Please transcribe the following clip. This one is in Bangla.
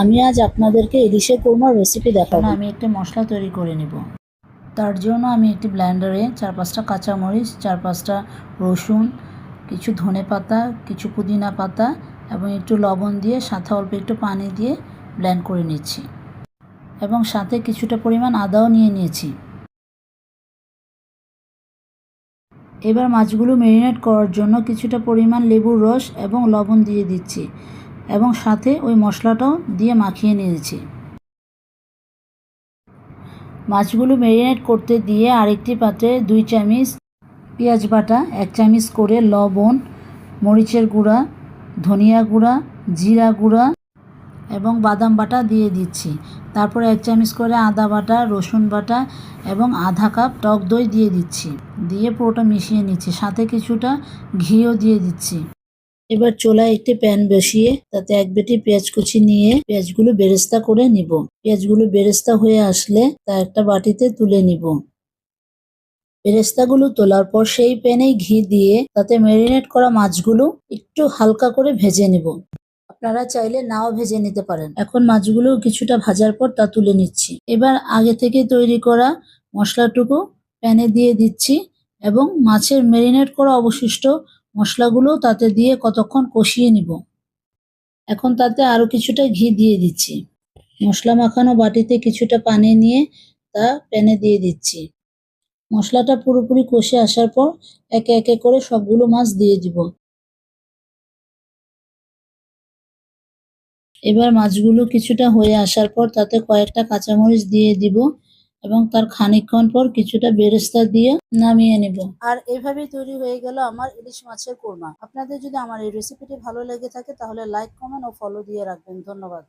আমি আজ আপনাদেরকে ইলিশের কোরমার রেসিপি দেখাবো। আমি একটি মশলা তৈরি করে নিব। তার জন্য আমি একটি ব্লেন্ডারে 4-5টা কাঁচামরিচ, 4-5টা রসুন, কিছু ধনেপাতা, কিছু পুদিনা পাতা এবং একটু লবণ দিয়ে সাথে অল্প একটু পানি দিয়ে ব্লেন্ড করে নিচ্ছি এবং সাথে কিছুটা পরিমাণ আদাও নিয়ে নিয়েছি। এবার মাছগুলো ম্যারিনেট করার জন্য কিছুটা পরিমাণ লেবুর রস এবং লবণ দিয়ে দিচ্ছি এবং সাথে ওই মশলাটাও দিয়ে মাখিয়ে নিয়েছি। মাছগুলো ম্যারিনেট করতে দিয়ে আরেকটি পাত্রে 2 চামচ পেঁয়াজ বাটা, 1 চামচ করে লবণ, মরিচের গুঁড়া, ধনিয়া গুঁড়া, জিরা গুঁড়া এবং বাদাম বাটা দিয়ে দিচ্ছি। তারপর 1 চামচ করে আদা বাটা, রসুন বাটা এবং আধা কাপ টক দই দিয়ে দিচ্ছি। দিয়ে পুরোটা মিশিয়ে নিচ্ছি, সাথে কিছুটা ঘিও দিয়ে দিচ্ছি। এবার চুলায় একটি প্যান বসিয়ে তাতে 1 বাটি পেঁয়াজ কুচি নিয়ে পেঁয়াজগুলো বেরেস্তা করে নিব। পেঁয়াজগুলো বেরেস্তা হয়ে আসলে তা একটা বাটিতে তুলে নিব। বেরেস্তাগুলো তোলার পর সেই প্যানেই ঘি দিয়ে তাতে ম্যারিনেট করা মাছগুলো একটু হালকা করে ভেজে নিব। আপনারা চাইলে নাও ভেজে নিতে পারেন। এখন মাছগুলো কিছুটা ভাজার পর তা তুলে নিচ্ছি। এবার আগে থেকে তৈরি করা মশলাটুকু প্যানে দিয়ে দিচ্ছি এবং মাছের ম্যারিনেট করা অবশিষ্ট মশলাগুলো তাতে দিয়ে কতক্ষণ কষিয়ে নিব। এখন তাতে আরো কিছুটা ঘি দিয়ে দিচ্ছি। মশলা মাখানো বাটিতে কিছুটা পানি নিয়ে তা প্যানে দিয়ে দিচ্ছি। মশলাটা পুরোপুরি কষে আসার পর একে একে করে সবগুলো মাছ দিয়ে দিব। এবার মাছগুলো কিছুটা হয়ে আসার পর তাতে কয়েকটা কাঁচামরিচ দিয়ে দিব এবং তার খানিকক্ষণ পর কিছুটা বেরেস্তা দিয়ে নামিয়ে নেব। আর এভাবেই তৈরি হয়ে গেল আমার ইলিশ মাছের কোরমা। আপনাদের যদি আমার এই রেসিপিটি ভালো লেগে থাকে তাহলে লাইক, কমেন্ট ও ফলো দিয়ে রাখবেন। ধন্যবাদ।